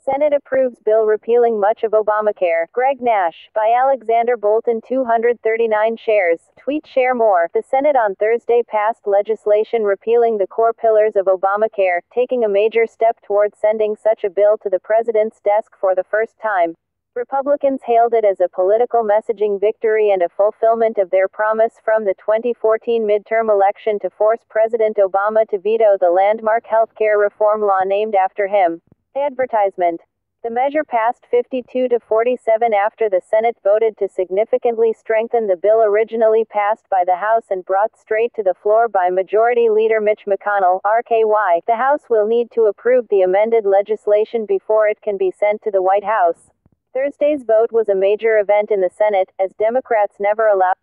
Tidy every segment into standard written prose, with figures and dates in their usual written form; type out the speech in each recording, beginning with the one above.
Senate approves bill repealing much of Obamacare. Greg Nash. By Alexander Bolton 239 shares. Tweet share more. The Senate on Thursday passed legislation repealing the core pillars of Obamacare, taking a major step towards sending such a bill to the president's desk for the first time. Republicans hailed it as a political messaging victory and a fulfillment of their promise from the 2014 midterm election to force President Obama to veto the landmark healthcare reform law named after him. Advertisement. The measure passed 52 to 47 after the Senate voted to significantly strengthen the bill originally passed by the House and brought straight to the floor by Majority Leader Mitch McConnell, RKY. The House will need to approve the amended legislation before it can be sent to the White House. Thursday's vote was a major event in the Senate, as Democrats never allowed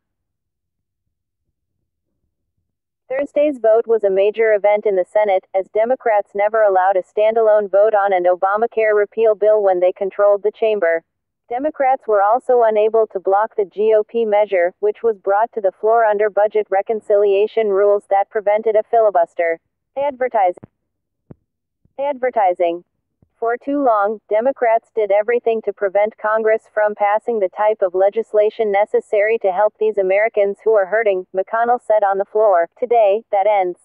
a standalone vote on an Obamacare repeal bill when they controlled the chamber. Democrats were also unable to block the GOP measure, which was brought to the floor under budget reconciliation rules that prevented a filibuster. Advertising. For too long, Democrats did everything to prevent Congress from passing the type of legislation necessary to help these Americans who are hurting, McConnell said on the floor. Today, that ends.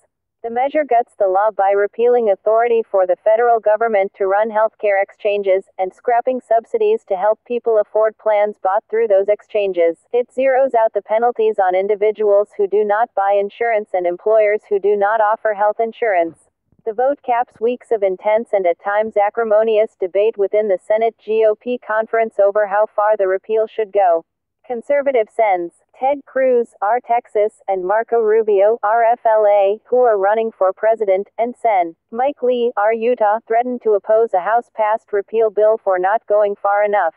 The measure guts the law by repealing authority for the federal government to run healthcare exchanges, and scrapping subsidies to help people afford plans bought through those exchanges. It zeroes out the penalties on individuals who do not buy insurance and employers who do not offer health insurance. The vote caps weeks of intense and at times acrimonious debate within the Senate GOP conference over how far the repeal should go. Conservative Sens. Ted Cruz, R. Texas, and Marco Rubio, RFLA, who are running for president, and Sen. Mike Lee, R. Utah, threatened to oppose a House-passed repeal bill for not going far enough.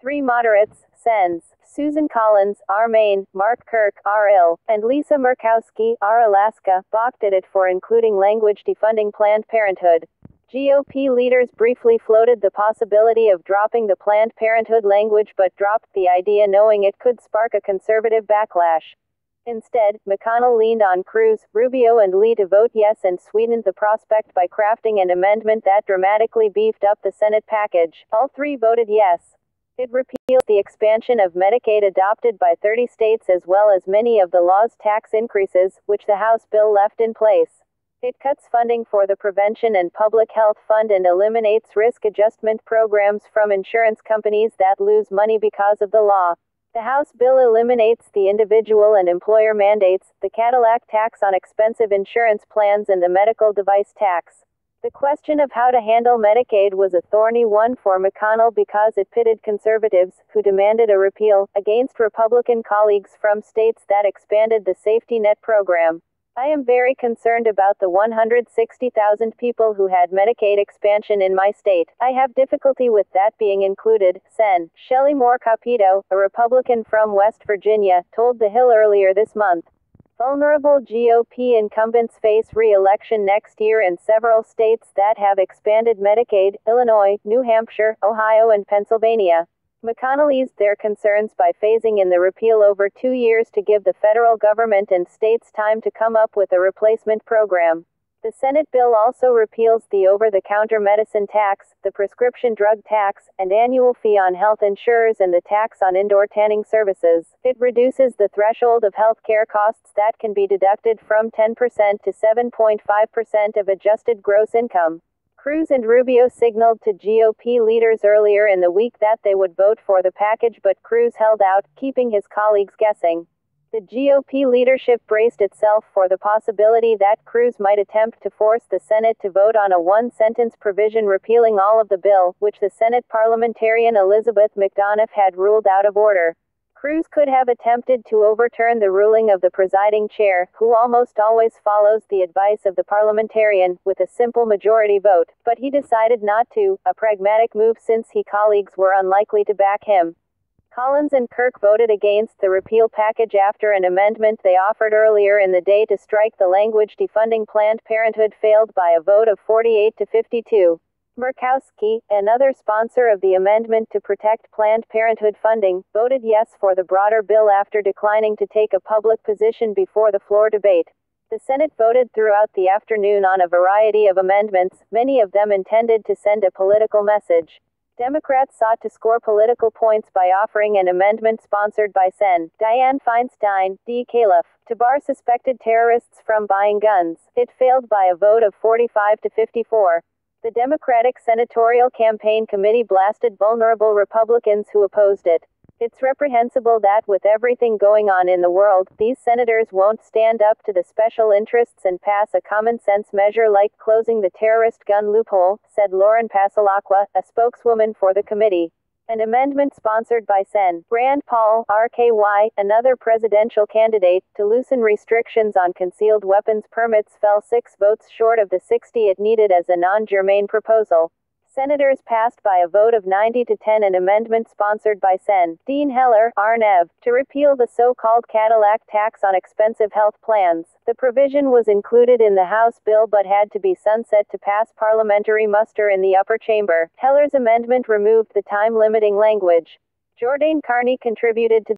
3 moderates, Sens. Susan Collins, R. Maine, Mark Kirk, R. Ill, and Lisa Murkowski, R. Alaska, balked at it for including language defunding Planned Parenthood. GOP leaders briefly floated the possibility of dropping the Planned Parenthood language but dropped the idea knowing it could spark a conservative backlash. Instead, McConnell leaned on Cruz, Rubio and Lee to vote yes and sweetened the prospect by crafting an amendment that dramatically beefed up the Senate package. All 3 voted yes. It repealed the expansion of Medicaid adopted by 30 states as well as many of the law's tax increases, which the House bill left in place. It cuts funding for the Prevention and Public Health Fund and eliminates risk adjustment programs from insurance companies that lose money because of the law. The House bill eliminates the individual and employer mandates, the Cadillac tax on expensive insurance plans and the medical device tax. The question of how to handle Medicaid was a thorny one for McConnell because it pitted conservatives, who demanded a repeal, against Republican colleagues from states that expanded the safety net program. I am very concerned about the 160,000 people who had Medicaid expansion in my state. I have difficulty with that being included, Sen. Shelley Moore Capito, a Republican from West Virginia, told The Hill earlier this month. Vulnerable GOP incumbents face re-election next year in several states that have expanded Medicaid: Illinois, New Hampshire, Ohio and Pennsylvania. McConnell eased their concerns by phasing in the repeal over 2 years to give the federal government and states time to come up with a replacement program. The Senate bill also repeals the over-the-counter medicine tax, the prescription drug tax, and annual fee on health insurers and the tax on indoor tanning services. It reduces the threshold of health care costs that can be deducted from 10% to 7.5% of adjusted gross income. Cruz and Rubio signaled to GOP leaders earlier in the week that they would vote for the package, but Cruz held out, keeping his colleagues guessing. The GOP leadership braced itself for the possibility that Cruz might attempt to force the Senate to vote on a one-sentence provision repealing all of the bill, which the Senate parliamentarian Elizabeth McDonough had ruled out of order. Cruz could have attempted to overturn the ruling of the presiding chair, who almost always follows the advice of the parliamentarian, with a simple majority vote, but he decided not to, a pragmatic move since his colleagues were unlikely to back him. Collins and Kirk voted against the repeal package after an amendment they offered earlier in the day to strike the language defunding Planned Parenthood failed by a vote of 48 to 52. Murkowski, another sponsor of the amendment to protect Planned Parenthood funding, voted yes for the broader bill after declining to take a public position before the floor debate. The Senate voted throughout the afternoon on a variety of amendments, many of them intended to send a political message. Democrats sought to score political points by offering an amendment sponsored by Sen. Dianne Feinstein, D. Califf, to bar suspected terrorists from buying guns. It failed by a vote of 45 to 54. The Democratic Senatorial Campaign Committee blasted vulnerable Republicans who opposed it. It's reprehensible that with everything going on in the world, these senators won't stand up to the special interests and pass a common-sense measure like closing the terrorist gun loophole, said Lauren Passalacqua, a spokeswoman for the committee. An amendment sponsored by Sen. Rand Paul, RKY, another presidential candidate, to loosen restrictions on concealed weapons permits fell 6 votes short of the 60 it needed as a non-germane proposal. Senators passed by a vote of 90 to 10 an amendment sponsored by Sen. Dean Heller, RNev, to repeal the so-called Cadillac tax on expensive health plans. The provision was included in the House bill but had to be sunset to pass parliamentary muster in the upper chamber. Heller's amendment removed the time-limiting language. Jordan Carney contributed to